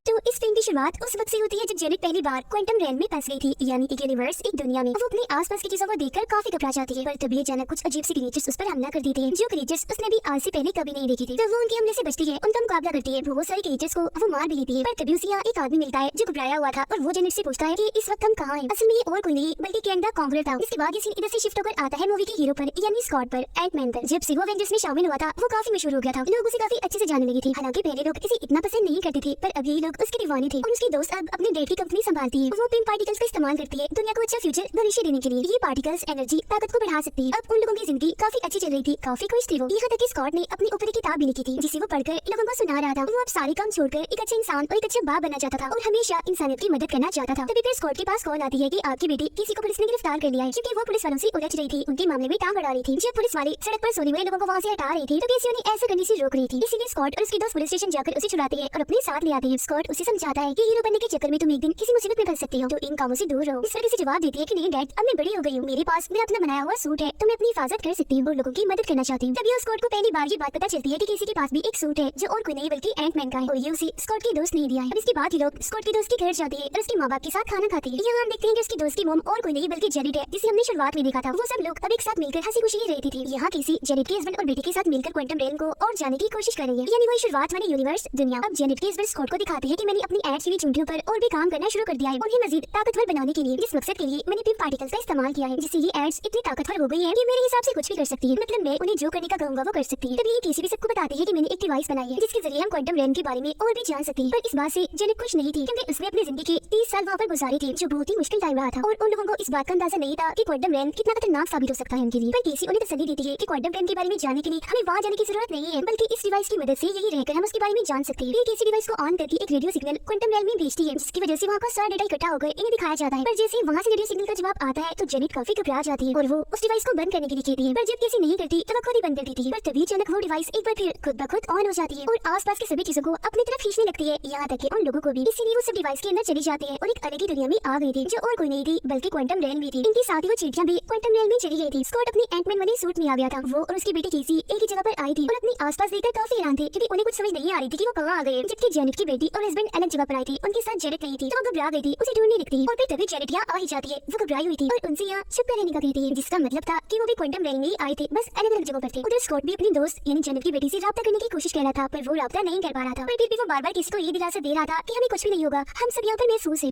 तो इस फिल्म की शुरुआत उस वक्त से होती है जब जेनेट पहली बार क्वांटम रैम में फंस गई थी, यानी एक यूनिवर्स, एक दुनिया में। वो अपने आसपास की चीजों को देखकर काफी घबरा जाती है, पर तभी अचानक कुछ अजीब सी क्रिएचर्स उस पर हमला कर देते हैं, जो क्रिएचर्स उसने भी आज से पहले कभी नहीं देखी थी। तो वो उनके हमले से बचती है, उनका मुकाबला करती है, बहुत सारे क्रिएचर्स को वो मार भी लेती है। पर तभी उसे यहाँ एक आदमी मिलता है जो घबराया हुआ था, और वो जेनेट से पूछता है कि इस वक्त हम कहाँ हैं। असल में ये और कोई नहीं बल्कि कैंग द कॉन्करर था। इसके बाद ये सीन इधर से शिफ्ट होकर आता है मूवी के हीरो पर, यानी स्कॉट पर, एंटमैन पर। जब से वो एवेंजर्स में शामिल हुआ था, वो काफी मशहूर हो गया था, लोग उसे काफी अच्छे से जाने लगे थे। हालांकि पहले लोग इसे इतना पसंद नहीं करते थे, पर अब ये लोग उसके दीवाने थे। उसकी दोस्त अब अपने डैड की कंपनी संभालती है। वो पिन पार्टिकल्स का इस्तेमाल करती है दुनिया को अच्छा फ्यूचर भविष्य देने के लिए। ये पार्टिकल्स एनर्जी ताकत को बढ़ा सकती है। अब उन लोगों की जिंदगी काफी अच्छी चल रही थी, काफी खुश थे वो। यहाँ तक कि स्कॉट ने अपनी ऊपर की किताब भी लिखी थी, जिसे वो पढ़कर लोगों को सुना रहा था। वो अब सारे काम छोड़कर एक अच्छा इंसान और एक अच्छा बाप बनना चाहता था, और हमेशा इंसानियत की मदद करना चाहता था। तभी फिर स्कॉट के पास कॉल आती है कि आपकी बेटी किसी को पुलिस ने गिरफ्तार कर लिया है, क्योंकि वो पुलिस वालों से उलझ रही थी, उनके मामले में टांग अड़ा रही थी। जब पुलिस वाले सड़क पर सोने वाले लोगों को वहाँ से हटा रहे थे, तो केसी उन्हें ऐसा करने से रोक रही थी। इसीलिए स्कॉट और उसके दोस्त पुलिस स्टेशन जाकर उसे छुड़ाते हैं और अपने साथ ले आते हैं। स्कॉट उसे समझाता है कि हीरो बनने के चक्कर में तुम एक दिन किसी मुसीबत में फंस सकती हो, तो इन कामों से दूर रहो। इस तरह से जवाब देती है कि नहीं डैड, अब मैं बड़ी हो गई हूँ, मेरे पास मेरा अपना बनाया हुआ सूट है, तो मैं अपनी हिफाजत कर सकती हूँ और लोगों की मदद करना चाहती हूँ। तभी स्कॉट को पहली बार ये बात पता चलती है कि किसी के पास भी एक सूट है, जो और कोई नहीं बल्कि एंटमैन का है, और ये उसे स्कॉट के दोस्त ने दिया है। अब इसके बाद ही लोग स्कॉट के दोस्त के घर जाते हैं और उसके माँ बाप के साथ खाना खाते हैं। यहाँ हम देखते हैं कि उसकी दोस्त की मॉम और कोई नहीं बल्कि जेनेट है, जिसे हमने शुरुआत में देखा था। वो सब लोग अब एक साथ मिलकर हंसी खुशी रहती थी। यहाँ किसी जेनेट के हस्बैंड और बेटे के साथ मिलकर क्वांटम रैम को और जाने की कोशिश कर रही है, यानी वही शुरुआत वाली यूनिवर्स दुनिया। अब जेनेट के हस्बैंड स्कॉट को दिखाते हैं कि मैंने अपनी एड्स की चुंटियों पर और भी काम करना शुरू कर दिया है, उन्हें मजीद ताकतवर बनाने के लिए। इस मकसद के लिए मैंने पिन पार्टिकल्स का इस्तेमाल किया है, जिससे ये एड्स इतनी ताकतवर हो गई है कि मेरे हिसाब से कुछ भी कर सकती है। मतलब मैं उन्हें जो करने का कहूंगा वो कर सकती है। तभी ये किसी भी सबको बताती है कि मैंने एक डिवाइस बनाई है, जिसके जरिए हम क्वांटम रैम के बारे में और भी जान सकते हैं। पर इस बात से जेनेट खुश नहीं थी, क्योंकि उसने अपनी जिंदगी के 30 साल वहाँ पर गुजारे थे, जो बहुत ही मुश्किल टाइम रहा था, और उन लोगों को इस बात का अंदाजा नहीं था कि क्वांटम रैम कितना खतरनाक साबित हो सकता है उनके लिए। पर केसी उन्हें तसल्ली देती है कि क्वांटम रैम के बारे में जानने के लिए हमें वहाँ जाने की जरूरत नहीं है, बल्कि इस डिवाइस की मदद से यही रहकर हम उसके बारे में जान सकते हैं। फिर केसी डिवाइस को ऑन करके एक रेडियो सिग्नल क्वांटम रैम में भेजती है, जिसकी वजह से वहाँ का सारा डेटा इकट्ठा होकर इन्हें दिखाया जाता है। पर जैसे वहाँ से रेडियो सिग्नल का जवाब आता है, तो जेनेट काफी घबरा जाती है और वो उस डिवाइस को बंद करने के लिए कहती है। पर जब केसी नहीं करती तो वो खुद ही बंद कर देती है। पर तभी अचानक वो डिवाइस एक बार फिर खुद ब खुद ऑन हो जाती है और आसपास की सभी चीजों को अपनी तरफ खींचने लगती है, यहाँ तक कि उन लोगों को भी। इसीलिए वो सब डिवाइस के अंदर चली जाते हैं और एक अलग ही दुनिया में आ गई थी, जो और कोई नहीं थी बल्कि क्वांटम रैम भी थी। इनके साथ ही वो चींटियां भी क्वांटम रैम में चली गई थी। स्कॉट अपनी एंटमैन वाले सूट में आ गया था। वो और उसकी बेटी केसी एक ही जगह पर आई थी और अपने आसपास देखकर काफी हैरान थे, क्योंकि उन्हें कुछ समझ नहीं आ रही थी कि वो कहाँ आ गए। जबकि जेनेट की बेटी और हस्बैंड अलग जगह पर आई थी, उनके साथ जेनेट नहीं थी, तो वो घबरा गई थी, उसे ढूंढने लगती। और फिर तभी जेनेट यहाँ आ ही जाती है। वो घबराई हुई थी और उनसे यहाँ चुप रहने का कहती है, जिसका मतलब था कि वो भी क्वांटम रैम में आए थे, बस अलग अलग जगहों पर थे। उधर स्कॉट भी अपनी दोस्त यानी जेनेट की बेटी से राब्ता करने की कोशिश कर रहा था, पर वो राब्ता नहीं कर पा रहा था। पर फिर भी वो बार बार किसी को ये दिलासा दे रहा था कि हमें कुछ भी नहीं होगा, हम सब यहाँ पर महसूस है।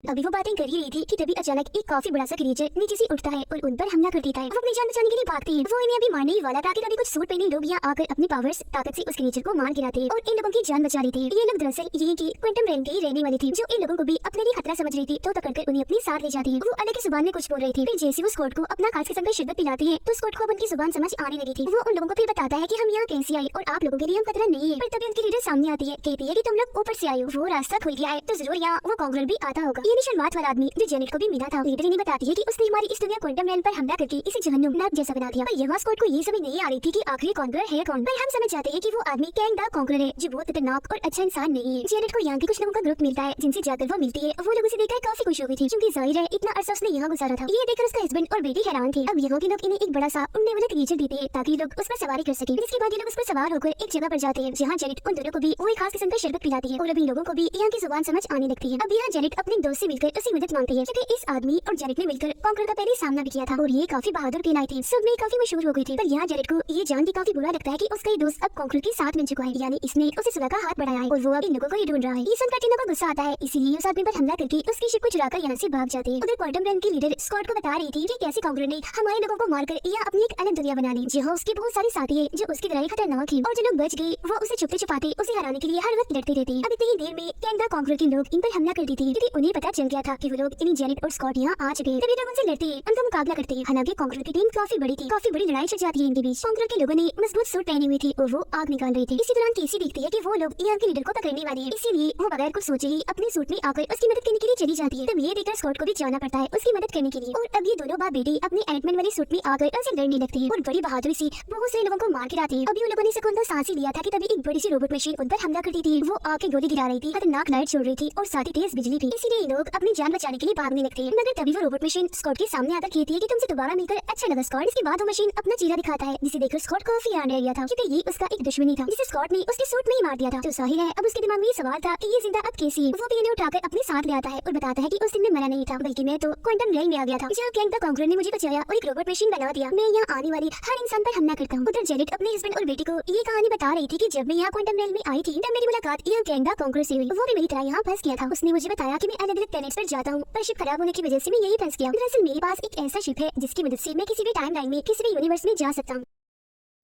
अभी वो बातें कर ही रही थी कि तभी अचानक एक काफी बड़ा सा क्रिएचर नीचे से उठता है और उन पर हमला कर देता है। वो अपनी जान बचाने के लिए भागती है। वो इन्हें अभी मारने ही वाला था कि तभी कुछ सूट पहने लोग यहाँ आकर अपनी पावर्स ताकत से उस क्रिएचर को मार गिराते हैं और इन लोगों की जान बचा लेते हैं। ये लोग दरअसल यही की क्वांटम रैम के ही रहने वाले थे, जो इन लोगों को भी अपने लिए खतरा समझ रही थी, तो पकड़कर उन्हें अपने साथ ले जाती है। वो अलग की जुबान में कुछ बोल रही थी। फिर जैसे वो स्कॉट को अपना खास किस्म का शरबत पिलाती है, तो स्कॉट को अब उनकी जुबान समझ आने लगी थी। वो उन लोगों को फिर बताता है कि हम यहाँ कैसे आए और आप लोगों के लिए हम खतरा नहीं है। पर तभी उनकी लीडर सामने आती है, कहती है कि तुम लोग ऊपर से आए हो, वो रास्ता खुल गया है, तो जरूर यहाँ वो कॉन्करर भी आता होगा। ये शुरुआत वाला आदमी जो जेनेट को भी मिला था। लीडर इन्हें बताती है कि उसने हमारी इस दुनिया क्वांटम रैम पर हमला करके इसे जहन्नुम नर्क जैसा बना दिया। पर यहाँ स्कॉट को ये समझ नहीं आ रही थी कि आखिरी कॉन्करर है कौन। पर हम समझ जाते हैं कि वो आदमी कैंग द कॉन्करर है, जो बहुत खतरनाक और अच्छा इंसान नहीं है। जेनेट को यहाँ के कुछ लोगों का ग्रुप मिलता है, जिनसे जाकर वो मिलती है। वो लोग उसे देखकर काफी खुश हो गई थी, क्योंकि जाहिर है इतना अरसा उसने यहाँ गुजारा था। ये देखकर उसका हस्बैंड और बेटी हैरान थे। अब यहाँ के लोग इन्हें एक बड़ा सा उड़ने वाला क्रिएचर देते हैं, ताकि लोग उस पर सवारी कर सके। इसके बाद ये लोग उस पर सवार होकर एक जगह पर जाते हैं, जहाँ जेनेट उन दोनों को भी वो एक खास किस्म का शरबत पिलाती है और अभी लोगों को भी यहाँ की जुबान समझ आने लगती है। अब यहाँ जेनेट अपने दोस्त से मिलकर उसकी मदद मांगती है, क्योंकि इस आदमी और जेनेट ने मिलकर कॉन्करर का पहले सामना भी किया था और ये काफी बहादुर कहलाई थी, सब में काफी मशहूर हो गई थी। पर यहाँ जेनेट को ये जान के काफी बुरा लगता है कि उसका ये दोस्त अब कॉन्करर के साथ मिल चुका है, यानी इसने उसे सुलह का हाथ बढ़ाया है और वो अब इन लोगों को ही ढूंढ रहा है। ये सुनकर टीना को गुस्सा आता है, इसीलिए उस आदमी पर हमला करके उसकी शिप को चुराकर यहाँ से भाग जाते हैं। उधर क्वांटम रैम की लीडर स्कॉट को बता रही थी कि कैसे कॉन्करर ने हमारे लोगों को मारकर यहाँ अपनी एक अलग दुनिया बना ली, जहाँ उसके बहुत सारे साथी है जो उसकी तरह खतरनाक है, और जो लोग बच गए वो उसे छुपते छुपाते उसे हराने के लिए हर वक्त लड़ते रहते हैं। अब इतनी देर में कैंग द कॉन्करर के लोग इन पर हमला कर देते हैं, क्योंकि उन्हें पता चल गया था कि वो लोग इन्हीं जेनेट और स्कॉट यहाँ आ चुके हैं। तभी लोग उनसे लड़ते हैं, उनका मुकाबला करते हैं। हालांकि कॉन्करर की टीम काफी बड़ी थी, काफी बड़ी लड़ाई छिड़ जाती है इनके बीच। कॉन्करर के लोगों ने मजबूत सूट पहने हुए थे और वो आग निकाल रहे थे। इसी दौरान केसी देखती है कि वो लोग यहाँ के लीडर को पकड़ने वाले हैं, इसीलिए वो बगैर कुछ सोचे ही अपने सूट में आकर उसकी मदद करने के लिए चली जाती है। तब ये देखकर स्कॉट को भी जाना पड़ता है उसकी मदद करने के लिए, और अब ये दोनों बाप बेटी अपने एंटमैन वाले सूट में आकर उनसे लड़ने लगते हैं और बड़ी बहादुरी से बहुत से लोगों को मार गिराते हैं। अभी उन लोगों ने सेकंड सांस ही लिया था कि तभी एक बड़ी सी रोबोट मशीन उन पर हमला करती थी। वो आके गोली गिरा रही थी, खतरनाक लाइट छोड़ रही थी और साथ ही तेज बिजली भी। इसीलिए लोग अपनी जान बचाने के लिए भागने लगते हैं, मगर तभी वो रोबोट मशीन स्कॉट के सामने आकर कहती है कि तुमसे दोबारा मिलकर अच्छा लगा स्कॉट। इसके बाद वो मशीन अपना चेहरा दिखाता है, जिसे देखकर स्कॉट काफी आनंद रह गया था क्योंकि ये उसका एक दुश्मनी था जिसे स्कॉट ने उसके सूट में ही मार दिया था। तो जाहिर है अब उसके दिमाग में ये सवाल था कि ये जिंदा अब कैसे है। वो भी इन्हें उठाकर अपने साथ ले आता है और बताता है कि उस दिन में मरा नहीं था, बल्कि मैं तो क्वांटम रेल में आ गया था, जहाँ कैंग द कॉन्करर ने मुझे बचाया और एक रोबोट मशीन बना दिया। मैं यहाँ आने वाली हर इंसान पर हमला करता हूँ। उधर जेनेट अपने हस्बैंड और बेटी को ये कहानी बता रही थी कि जब मैं यहाँ क्वांटम रेल में आई थी तब मेरी मुलाकात यहाँ कैंग द कॉन्करर से हुई। वो भी मेरी तरह यहाँ फंस गया था। उसने मुझे बताया कि मैं अलग अलग प्लैनेट्स पर जाता हूँ, पर शिप खराब होने की वजह से मैं यही फंस गया। दरअसल मेरे पास एक ऐसा शिप है जिसकी मदद से मैं किसी भी टाइम लाइन में किसी भी यूनिवर्स में जा सकता हूँ।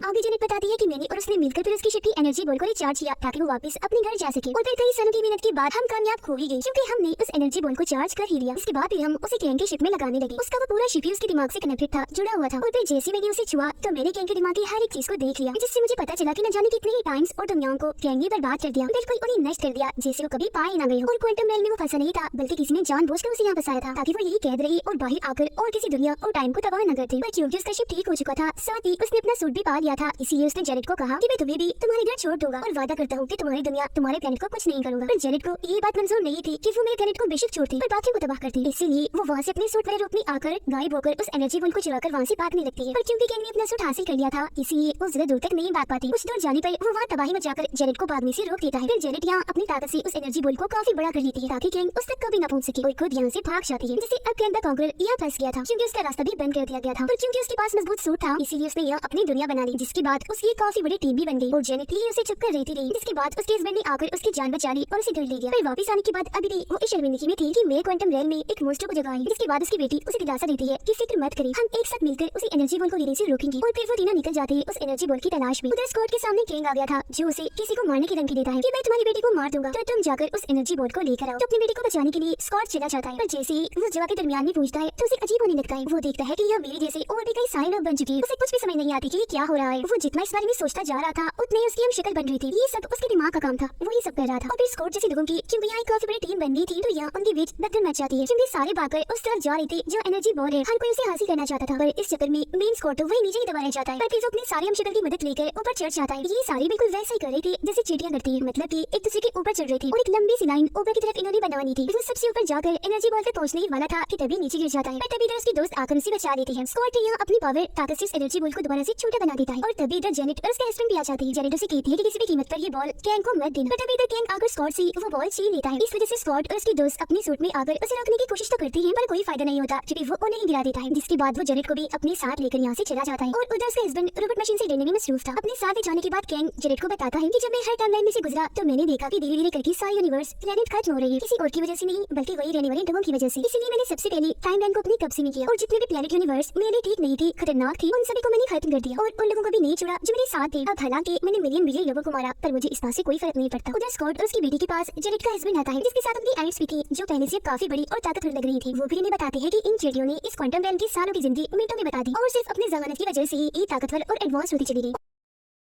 आगे जेनेट बताती है कि मैंने और उसने मिलकर फिर उसकी शिप की एनर्जी बॉल को रिचार्ज किया ताकि वो वापस अपने घर जा सके। और फिर कई सालों की मेहनत के बाद हम कामयाब हो ही गए क्योंकि हमने उस एनर्जी बॉल को चार्ज कर ही लिया। इसके बाद फिर हम उसे कैंग की शिप में लगाने लगे। उसका वो पूरा शिप ही उसके दिमाग से कनेक्टेड था, जुड़ा हुआ था। और फिर जैसे मैंने उसे छुआ तो मैंने कैंग के दिमाग की हर एक चीज को देख लिया, जिससे मुझे पता चला कि न जाने कितने ही टाइम्स और दुनियाओं को कैंग ने बर्बाद कर दिया, बिल्कुल उन्हें नष्ट कर दिया जैसे वो कभी पाए ना गए हो। और क्वांटम रेल में वो फंसा नहीं था, बल्कि किसी ने जानबूझकर उसे यहाँ फंसाया था ताकि वो यही कैद रहे और बाहर आकर और किसी दुनिया और टाइम को तबाह न करते। पर क्योंकि उसका शिप ठीक हो चुका था, साथ ही उसने अपना सूट भी पा लिया था, इसीलिए उसने जेनेट को कहा कि मैं तुम्हें भी तुम्हारे घर छोड़ दूंगा और वादा करता हूँ कि तुम्हारी दुनिया तुम्हारे प्लेनेट को कुछ नहीं करूंगा। पर जेनेट को ये बात मंजूर नहीं थी कि वो मेरे प्लेनेट को बेशक छोड़ती पर बाकियों को तबाह करती। इसीलिए वो वहाँ से अपने सूट वाले रूप में आकर गायब होकर उस एनर्जी बॉल को चुराकर वहाँ से भागने लगती है। पर क्योंकि कैंग ने अपना सूट हासिल कर लिया था, इसीलिए वो ज्यादा दूर तक नहीं भाग पाती। कुछ दूर जाने पर वो वहाँ तबाही मचाकर जेनेट को भागने से रोक देता है। फिर जेनेट यहाँ अपनी ताकत से उस एनर्जी बॉल को काफी बड़ा कर लेती है ताकि कैंग उस तक कभी न पहुँच सके और खुद यहाँ से भाग जाती है, जिससे अब कैंग द कॉन्करर यहाँ फंस गया था क्योंकि उसका रास्ता भी बंद कर दिया गया था। और क्योंकि उसके पास मजबूत सूट था, इसीलिए उसने यहाँ अपनी दुनिया बना ली, जिसके बाद उसकी काफी बड़ी टीम भी बन गई और जेनेट ही उसे चुप कर रहती रही। जिसके बाद उसके हस्बैंड ने आकर उसकी जान बचा ली और उसे घर ले गया। फिर वापस आने के बाद अभी भी वो इस शर्मिंदगी में थी कि मैं क्वांटम रेल में एक मोस्टर को जगाई। जिसके बाद उसकी बेटी उसे दिलासा देती है कि फिक्र मत करें, हम एक साथ मिलकर उसी एनर्जी बॉल को गिरने से रोकेंगे। और फिर वो तीनों निकल जाते हैं उस एनर्जी बॉल की तलाश में। उधर स्कॉट के सामने कैंग आ गया था जो उसे किसी को मारने की धमकी देता है कि मैं तुम्हारी बेटी को मार दूंगा, तो तुम जाकर उस एनर्जी बॉल को लेकर आओ। तो अपनी बेटी को बचाने के लिए स्कॉट चला जाता है, पर जैसे ही वो जगह के दरमियान में पहुंचता है तो उसे अजीब होने लगता है। वो देखता है कि यह मेरे जैसे और भी कई सारे लोग बन चुके हैं। उसे कुछ भी समझ नहीं आती कि क्या हो रहा है। वो जितना इस बारे में सोचता जा रहा था उतनी ही उसकी हम शक्ल बन रही थी। ये सब उसके दिमाग का काम था, वो ये सब कर रहा था। और फिर स्कॉट जैसे लोगों की क्योंकि यहाँ एक काफी बड़ी टीम बन गई थी तो यहाँ उनके बीच दगदग मच जाती है क्योंकि सारे भागकर उस तरफ जा रहे थे जो एनर्जी बॉल है। हर कोई उसे हासिल करना चाहता था, पर इस चक्कर में मेन स्कॉट तो वही नीचे ही दबाया जाता है। पर फिर वो अपनी सारी हमशक्ल की मदद लेकर ऊपर चढ़ जाता है। ये सारे बिल्कुल वैसे ही कर रहे थे जैसे चींटियां करती है, मतलब कि एक दूसरे के ऊपर चढ़ रही थी और एक लंबी सी लाइन ऊपर की तरफ इन्होंने बनवानी थी। सबसे ऊपर जाकर एनर्जी बॉल तक पहुंचने ही वाला था कि तभी नीचे गिर जाता है। पर तभी इधर उसकी दोस्त आकर उसे बचा लेती है। स्कॉट यहाँ अपनी पावर ताकत से एनर्जी बॉल को दोबारा से छोटा बना देता है और तभी इधर जेनेट और उसका हस्बैंड भी आ जाती है। जेनेट उसे कहती है कि किसी भी कीमत पर ये बॉल कैंग को मत देना, पर तभी इधर कैंग आकर स्कॉट से वो बॉल छीन लेता है। इस वजह से स्कॉट और उसकी दोस्त अपने सूट में आकर उसे रोकने की कोशिश तो करती है पर कोई फायदा नहीं होता क्योंकि वो उन्हें ही गिरा देता है। जिसके बाद वो जेनेट को भी अपने साथ लेकर यहाँ से चला जाता है और उधर उसका हस्बैंड रोबोट मशीन से लड़ने में मसरूफ था। अपने साथ जाने के बाद कैंग जेनेट को बताता है कि जब मैं हर टाइमलाइन में से गुजरा तो मैंने देखा कि धीरे धीरे करके सारी यूनिवर्स प्लेनेट खत्म हो रही है, किसी और की वजह से नहीं बल्कि वही रहने वाले लोगों की वजह से। इसीलिए मैंने सबसे पहले टाइमलाइन को अपने कब्जे में किया और जितने भी प्लेनेट यूनिवर्स मेरे लिए ठीक नहीं थे, खतरनाक थी, उन सभी को मैंने खत्म कर दिया और उन लोगों को भी नहीं छोड़ा जो मेरे साथ थे। अब हालांकि मैंने मिलियन बिलियन लोगों को मारा पर मुझे इस बात से कोई फर्क नहीं पड़ता। उधर स्कॉट और उसकी बेटी के पास जेनेट का हस्बैंड आता है जिसके साथ उनकी आइट्स भी थी जो पहले से काफी बड़ी और ताकतवर लग रही थी। वो भी इन्हें बताते हैं कि इन चिड़ियों ने इस क्वांटम रेल की सालों की जिंदगी मिनटों में बता दी और सिर्फ अपनी जमानत की वजह से ही ये ताकतवर और एडवांस होती चली गई।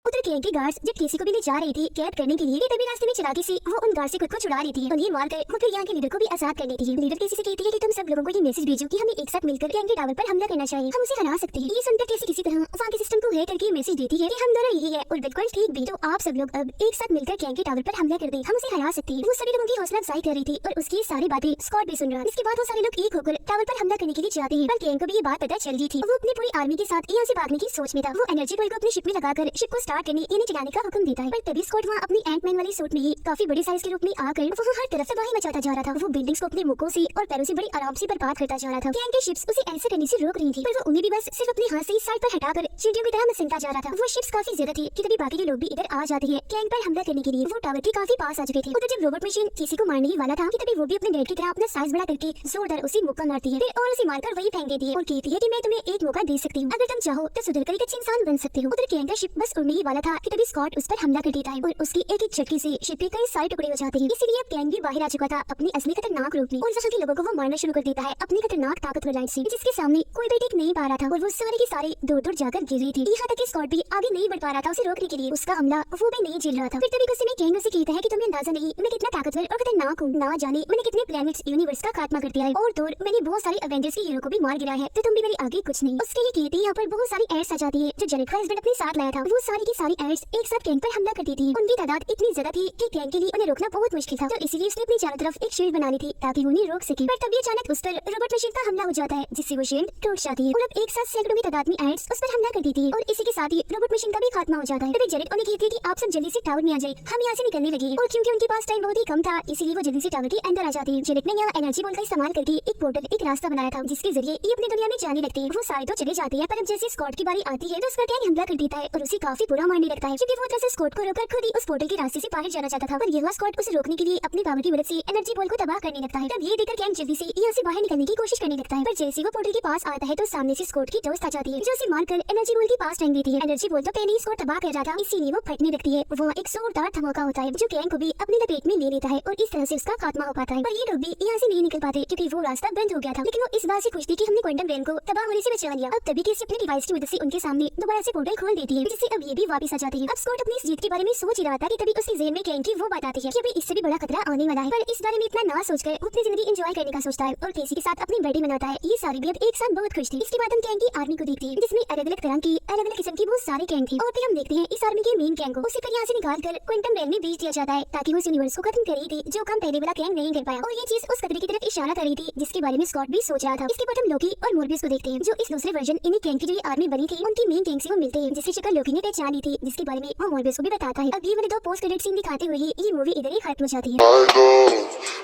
उधर कैंग के गार्ड्स जब किसी को भी ले जा रही थी कैद करने के लिए तभी रास्ते में चलाकी से वो उन गार्ड से खुद को छुड़ा लेती है। उन्हें मारकर वो फिर यहाँ के लीडर को भी आजाद कर लेती है। लीडर किसी से कहती है कि तुम सब लोगों को ये मैसेज भेजो कि हमें एक साथ मिलकर कैंग के टावर पर हमला करना चाहिए, हम उसे हरा सकते हैं। ये सुनकर किसी तरह वहाँ के सिस्टम को हैक करके मैसेज देती है कि हम दोनों यही है और बिल्कुल ठीक भी, तो आप सब लोग अब एक साथ मिलकर कैंग के टावर पर हमला कर दें, हम उसे हरा सकते हैं। वो सभी लोगों की हौसला अफजाई कर रही थी और उसकी सारी बातें स्कॉट भी सुन रहा। इसके बाद वो सारे लोग एक होकर टावर पर हमला करने के लिए जाते हैं पर कैंग को भी ये बात पता चल गई थी। वो अपनी पूरी आर्मी के साथ यहाँ से भागने की सोच में था। वो एनर्जी बॉल को अपनी शिप में लगाकर शिप को स्टार्ट करने यानी चलाने का हुक्म देता है। पर तभी स्कॉट वहाँ अपनी एंटमैन वाली सूट में ही काफी बड़ी साइज के रूप में आकर वो हर तरफ तबाही मचाता जा रहा था। वो बिल्डिंग्स को अपने मुक्कों से और पैरों से बड़ी आराम से बर्बाद करता जा रहा था। कैंग की शिप्स उसे ऐसे करने से रोक रही थी पर वो उन्हें भी बस सिर्फ अपने हाथ से साइड पर हटाकर चींटियों की तरह मसलता जा रहा था। वो शिप्स काफी ज्यादा थी कि तभी बाकी के लोग भी इधर आ जाते हैं कैंग पर हमला करने के लिए। वो टावर के काफी पास आ चुके थे। उधर जब रोबोट मशीन किसी को मारने ही वाला था कि तभी वो भी अपने डैड की तरह अपना साइज बड़ा करके जोरदार उसे मुक्का मारती है फिर और उसे मारकर वही फेंक देती है और कहती है कि मैं तुम्हें एक मौका दे सकती हूँ, अगर तुम चाहो तो सुधर कर एक अच्छे इंसान बन सकते हो। उधर कैंग का शिप बस उड़ने ही वाला था कि तभी स्कॉट उस पर हमला कर देता है और उसकी एक एक झटके से शिप के कई सारे टुकड़े हो जाते हैं। इसीलिए अब कैंग भी बाहर आ चुका था अपनी असली खतरनाक रूप में और वहाँ के लोगों को वो मारना शुरू कर देता है अपनी खतरनाक ताकतवर लाइट से, जिसके सामने कोई भी टिक नहीं पा रहा था और वो सारे के सारे दूर दूर जाकर गिर रही थी। यहाँ तक कि स्कॉट भी आगे नहीं बढ़ पा रहा था उसे रोकने के लिए, उसका हमला वो भी नहीं झेल रहा था। फिर तभी गुस्से में कैंग उसे कहता है कि तुम्हें अंदाजा नहीं मैं कितना ताकतवर और खतरनाक हूँ, ना जाने मैंने कितने प्लैनेट्स यूनिवर्स का खात्मा कर दिया है और तो मैंने बहुत सारे एवेंजर्स के हीरो को भी मार गिरा है, तो तुम भी मेरे आगे कुछ नहीं। उसके लिए कहते यहाँ पर बहुत सारी एड्स आ जाती है जो जेनेट का हस्बैंड अपने साथ लाया था। वो सारी की सारी एड्स एक साथ कैंग पर हमला करती थी। उनकी तादाद इतनी ज्यादा थी कि कैंग के लिए उन्हें रोकना बहुत मुश्किल था, तो इसीलिए उसने अपनी चारों तरफ एक शील्ड बनानी थी ताकि वो उन्हें रोक सके। पर तभी अचानक उस पर रोबोट मशीन का हमला हो जाता है, जिससे वो शील्ड टूट जाती है और अब एक साथ सैकड़ों की तादाद में एड्स उस पर हमला करती थी और इसी के साथ ही रोबोट मशीन का भी खात्मा हो जाता है। तभी जेनेट उन्हें कहती है कि आप सब जल्दी से टावर में आ जाए, हम यहाँ से निकलने लगे। और क्योंकि उनके पास टाइम बहुत ही कम था, इसीलिए वो जल्दी से टावर के अंदर आ जाती है। जेनेट ने यहाँ एनर्जी बॉल का इस्तेमाल करके एक पोर्टल, एक रास्ता बनाया था, जिसके जरिए ये अपनी दुनिया में जाने लगते हैं। वो सारे तो चले जाते हैं, पर अब जैसे स्कॉट की बारी आती है तो उसका गैंग हमला कर देता है और उसे काफी बुरा मारने लगता है, क्योंकि वो तरह से स्कॉट को रोककर खुद ही उस पोर्टल के रास्ते से बाहर जाना चाहता था। पर यह स्कॉट उसे रोकने के लिए अपनी पावर की मदद से एनर्जी बॉल को तबाह करने लगता है। तब ये देखकर गैंग जल्दी से यहाँ से बाहर निकलने की कोशिश करने लगता है, पर जैसे वो पोर्टल के पास आता है तो सामने से स्कॉट की दोस्त आ जाती है, जो उसे मारकर एनर्जी बॉल के पास टांग देती है। एनर्जी बॉल तो पहले ही स्कॉट तबाह कर रहा था, इसीलिए वो फटने लगती है। वो एक जोरदार धमाका होता है जो गैंग को भी अपनी लपेट में ले लेता है और इस तरह से उसका खात्मा हो पाता है। पर ये लोग भी यहाँ से नहीं निकल पाते क्योंकि वो रास्ता बंद हो गया था, लेकिन वो इस बात से खुश थी कि हमने क्वांटम रेन को तबाह होने से बचा लिया। अब तभी किसी अपने डिवाइस की मदद से उनके सामने दोबारा से पोर्टल खोल देती है, जिससे अब ये भी वापस आ जाती है। अब स्कॉट अपनी इस जीत के बारे में सोच ही रहा था कि तभी उसके ज़हन में गैंग की वो बात आती है कि अभी इससे भी बड़ा खतरा आने वाला है। पर इस बारे में इतना ना सोचकर वो अपनी जिंदगी एंजॉय करने का सोचता है और केसी के साथ अपनी बर्थडे मनाता है। ये सारी भी अब एक साथ बहुत खुश थी। इसके बाद हम गैंग की आर्मी को देखते हैं, जिसमें अलग अलग तरह की अलग अलग किस्म की बहुत सारे गैंग थी। और फिर हम देखते हैं इस आर्मी के मेन गैंग को उसे फिर यहाँ से निकाल कर क्वांटम रेल में भेज दिया जाता है ताकि वो इस यूनिवर्स को खत्म करे थी, जो काम पहले वाला गैंग नहीं कर पाया। और ये चीज उस खतरे की तरफ इशारा कर रही थी जिसके बारे में स्कॉट भी सोच रहा था। इसके बाद हम लोकी और मोर्बियस को देखते हैं, जो इस दूसरे वर्जन इन्हीं गैंग की जो आर्मी बनी थी उनकी मेन गैंग से वो मिलते हैं, जिसकी शक्ल लोकी ने पहचान ली थी, जिसके बारे में वो मोर्बियस को भी बताता है। अब ये वाले दो पोस्ट क्रेडिट सीन दिखाते हुए ही ये मूवी इधर ही खत्म हो जाती है। I know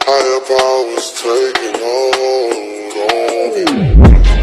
higher powers taking hold on me.